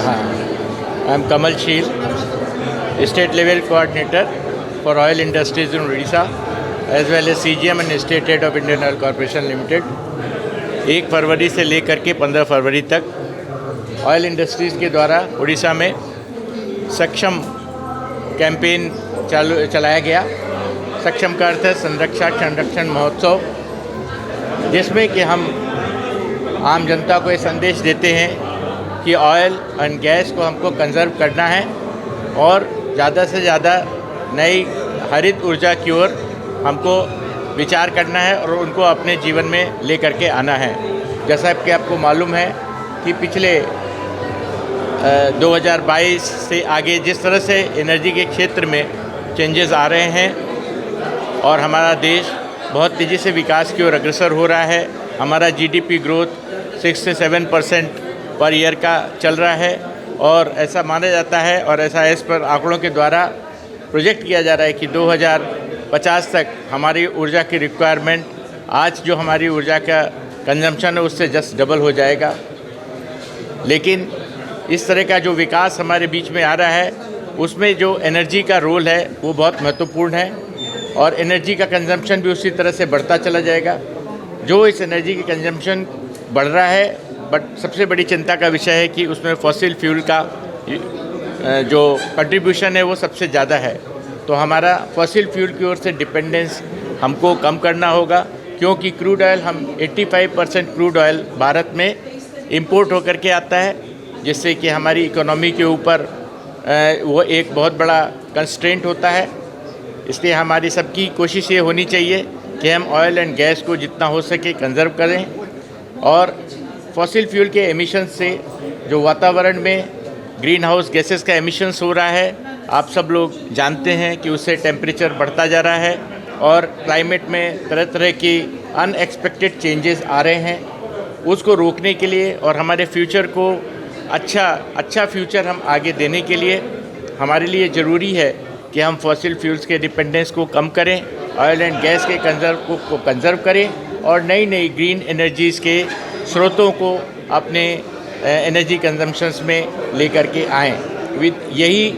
हाँ, आई am Kamal Sheel, state level coordinator for oil industries in Odisha as well as CGM and state head of Indian Oil Corporation Limited. 1 फरवरी से लेकर के 15 फरवरी तक oil industries के द्वारा उड़ीसा में सक्षम कैंपेन चलाया गया। सक्षम का अर्थ है संरक्षण महोत्सव, जिसमें कि हम आम जनता को ये संदेश देते हैं कि ऑयल एंड गैस को हमको कंजर्व करना है और ज़्यादा से ज़्यादा नई हरित ऊर्जा की ओर हमको विचार करना है और उनको अपने जीवन में ले करके आना है। जैसा कि आपको मालूम है कि पिछले 2022 से आगे जिस तरह से एनर्जी के क्षेत्र में चेंजेस आ रहे हैं और हमारा देश बहुत तेज़ी से विकास की ओर अग्रसर हो रहा है। हमारा GDP ग्रोथ 6 से 7% पर ईयर का चल रहा है और ऐसा माना जाता है और ऐसा इस पर आंकड़ों के द्वारा प्रोजेक्ट किया जा रहा है कि 2050 तक हमारी ऊर्जा की रिक्वायरमेंट आज जो हमारी ऊर्जा का कंजम्पशन है उससे जस्ट डबल हो जाएगा। लेकिन इस तरह का जो विकास हमारे बीच में आ रहा है उसमें जो एनर्जी का रोल है वो बहुत महत्वपूर्ण है और एनर्जी का कंजम्पशन भी उसी तरह से बढ़ता चला जाएगा। जो इस एनर्जी की कंजम्पशन बढ़ रहा है, बट सबसे बड़ी चिंता का विषय है कि उसमें फॉसिल फ्यूल का जो कंट्रीब्यूशन है वो सबसे ज़्यादा है। तो हमारा फॉसिल फ्यूल की ओर से डिपेंडेंस हमको कम करना होगा, क्योंकि क्रूड ऑयल हम 85% क्रूड ऑयल भारत में इंपोर्ट होकर के आता है, जिससे कि हमारी इकोनॉमी के ऊपर वो एक बहुत बड़ा कंस्ट्रेंट होता है। इसलिए हमारी सबकी कोशिश ये होनी चाहिए कि हम ऑयल एंड गैस को जितना हो सके कंजर्व करें और फॉसिल फ्यूल के एमिशन से जो वातावरण में ग्रीन हाउस गैसेस का एमिशंस हो रहा है, आप सब लोग जानते हैं कि उससे टेम्परेचर बढ़ता जा रहा है और क्लाइमेट में तरह तरह की अनएक्सपेक्टेड चेंजेस आ रहे हैं। उसको रोकने के लिए और हमारे फ्यूचर को अच्छा फ्यूचर हम आगे देने के लिए हमारे लिए ज़रूरी है कि हम फॉसिल फ्यूल्स के डिपेंडेंस को कम करें, ऑयल एंड गैस के को कंजर्व करें और नई ग्रीन एनर्जीज़ के स्रोतों को अपने एनर्जी कंजम्पशंस में लेकर के आएँ। विद यही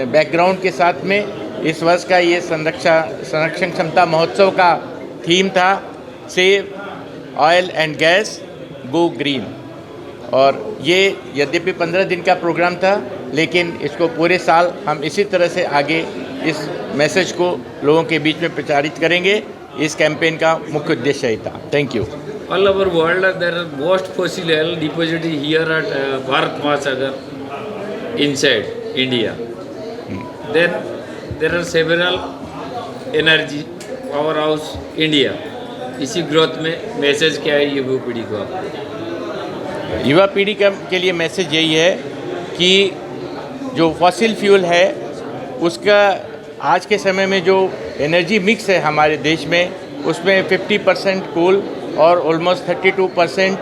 बैकग्राउंड के साथ में इस वर्ष का ये संरक्षण क्षमता महोत्सव का थीम था save oil and gas go green. और ये यद्यपि 15 दिन का प्रोग्राम था, लेकिन इसको पूरे साल हम इसी तरह से आगे इस मैसेज को लोगों के बीच में प्रचारित करेंगे। इस कैंपेन का मुख्य उद्देश्य ही था। Thank you. All over world there are most fossil oil deposited here at Bharat Mahasagar inside India. Then there are several energy powerhouse India. इसी ग्रोथ में मैसेज क्या है युवा पीढ़ी को? युवा पीढ़ी के लिए मैसेज यही है कि जो फॉसिल फ्यूल है उसका आज के समय में जो एनर्जी मिक्स है हमारे देश में, उसमें 50% कोल और ऑलमोस्ट 32%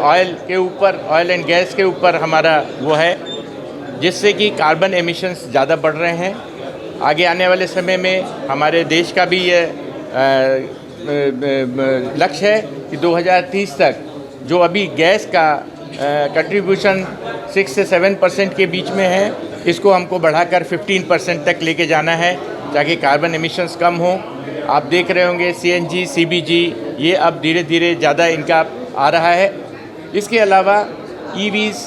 ऑयल एंड गैस के ऊपर हमारा वो है, जिससे कि कार्बन एमिशंस ज़्यादा बढ़ रहे हैं। आगे आने वाले समय में हमारे देश का भी ये लक्ष्य है कि 2030 तक जो अभी गैस का कंट्रीब्यूशन 6 से 7% के बीच में है, इसको हमको बढ़ाकर 15% तक लेके जाना है ताकि कार्बन एमिशंस कम हों। आप देख रहे होंगे CNG, CBG ये अब धीरे धीरे ज़्यादा इनका आ रहा है। इसके अलावा EVs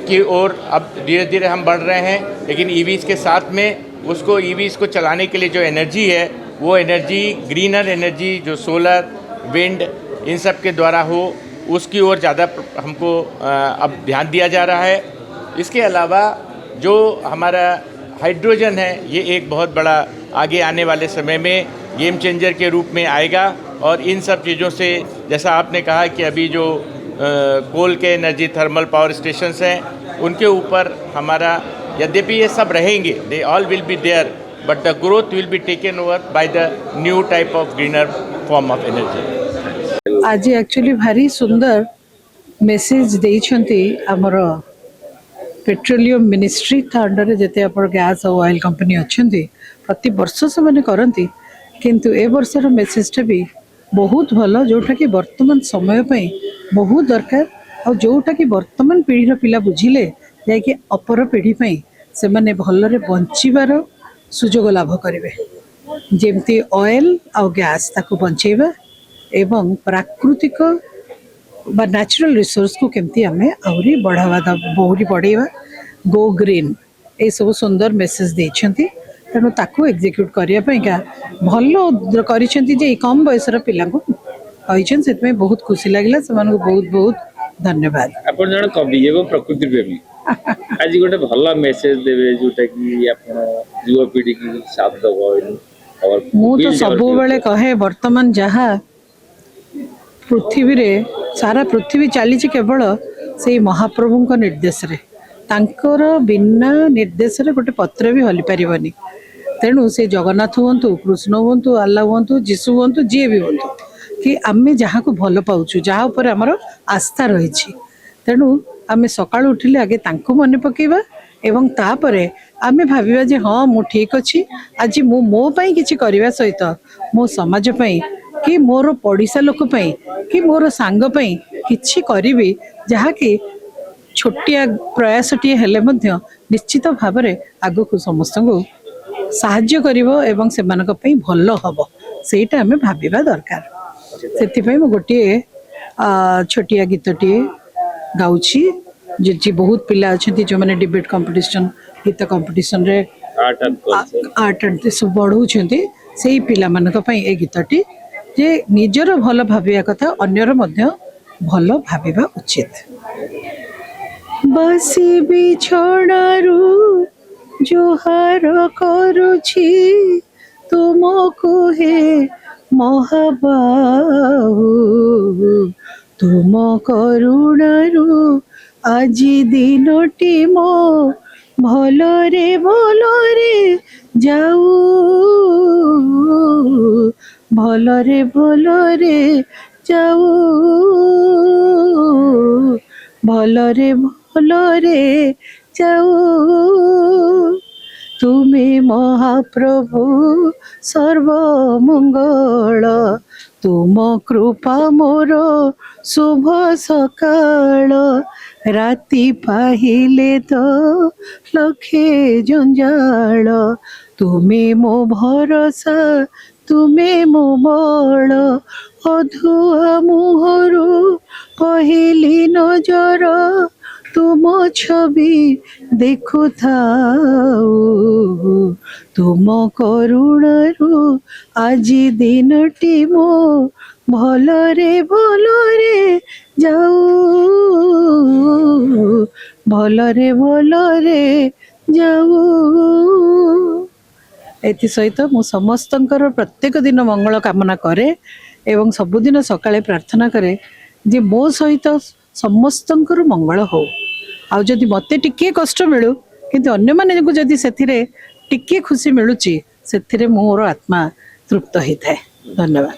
की ओर अब धीरे धीरे हम बढ़ रहे हैं, लेकिन EVs के साथ में उसको EVs को चलाने के लिए जो एनर्जी है वो एनर्जी ग्रीनर एनर्जी जो सोलर, विंड इन सब के द्वारा हो, उसकी ओर ज़्यादा हमको अब ध्यान दिया जा रहा है। इसके अलावा जो हमारा हाइड्रोजन है, ये एक बहुत बड़ा आगे आने वाले समय में गेम चेंजर के रूप में आएगा और इन सब चीज़ों से, जैसा आपने कहा कि अभी जो कोल के एनर्जी थर्मल पावर स्टेशंस हैं उनके ऊपर हमारा, यद्यपि ये सब रहेंगे, they all will be there, but the growth will be taken over by the new type of greener form of energy. आज एक्चुअली भारी सुंदर मेसेज देइछंती हमर पेट्रोलियम मिनिस्ट्री था अंडर जेते अपन गैस और ऑयल कंपनी अच्छी प्रति वर्ष से मैंने करती, किंतु ए वर्षर मेसेजटा भी बहुत भल, जोटा कि वर्तमान समय बहुत दरकार जोटा कि वर्तमान पीढ़ीर पिला बुझिले जाकि अपर पीढ़ी पई से माने भलरे बंचिबार सुजोग लाभ करेंगे जेमती ऑयल और गैस ताको बंचेबा एवं प्राकृतिक बा नेचुरल रिसोर्स को केमती आमे आउरी बढ़ावा बहुरी बढ़ेवा गो ग्रीन ये सब सुंदर मेसेज देछंती तेणु ताको एग्जीक्यूट करिया पई का भलो करिसेंती जे कम बयसर पिला को कहिछन सेतमे बहुत खुशी लागला समान को बहुत बहुत धन्यवाद। आपण जण कवि एवं प्रकृति प्रेमी आज गोटे भल मेसेज देवे जोटा कि आपण युवा पीढ़ी की साथ दबो और मु तो सब बेले कहे वर्तमान जहाँ पृथ्वी रे सारा पृथ्वी चली केवल से महाप्रभु निर्देश रे तांकर बिना निर्देश रे गोटे पत्र भी हली पारिबनी तेणु से जगन्नाथ हुंतु कृष्ण हुंतु अल्लाह हुंतु जीशु हुंतु जी भी हुंतु कि आमे जहाँ को भल पाउछु जहाँ ऊपर हमर आस्था रही तेणु आमे सकाळ उठिले आगे तांको मने पकेबा एवं तापरे आमे भाबिबा जे हाँ मु ठीक अछि आज मु मो पई किछि करिवा सहित मो समाज पई कि मोर पड़िसा लोक पई कि मोर सांग पई किछि करिवि जहा कि छोटिया प्रयासटी हेले मध्य निश्चित भाव में आगु को समस्त को साहाय्य करिवो एवं सेमानक पई भलो हबो सेटा हमें भाबिबा दरकार सेति पई मु गोटे छोटिया गीतटी गाउछि जे बहुत पिला अछंती जो माने डिबेट कंपटीशन गीत कंपटीशन रे आर्ट एंड सब बढ़ौ छंती सेही पिला मानक पई ए गीतटी जे निजर भलो भाबिया कथा अन्यर मध्य भलो भाबिबा उचित। बसी बिछणारू जोहार करुछि तुमको हे महाबाहु तुम करुणारू आजी दिनटी मो भलरे जाऊ भलरे जाऊ भलरे जाऊ तुमे महाप्रभु सर्वमंगल तुम कृपा मोर शुभ सकाळ राति पाहिले तो लखे जंजाल तुमे मो भरोसा तुमे मो बल अधुआ मुहरु पहली नजर तुम छवि देखु थाऊ तुम करुणारू आजी दिनटी मो भलरे जाऊ भलरे जाऊ। एथि सहित मु समस्तंकर प्रत्येक दिन मंगल कामना करे एवं सबुदिन सकाळे प्रार्थना करे जे मो सहित समस्तंकर मंगल हो आ जदि मते टिके कष्ट मिलू किंतु अन्य माने को जदि सेथिरे टिके खुशी मिलुची सेथिरे मोर आत्मा तृप्त होता है। धन्यवाद।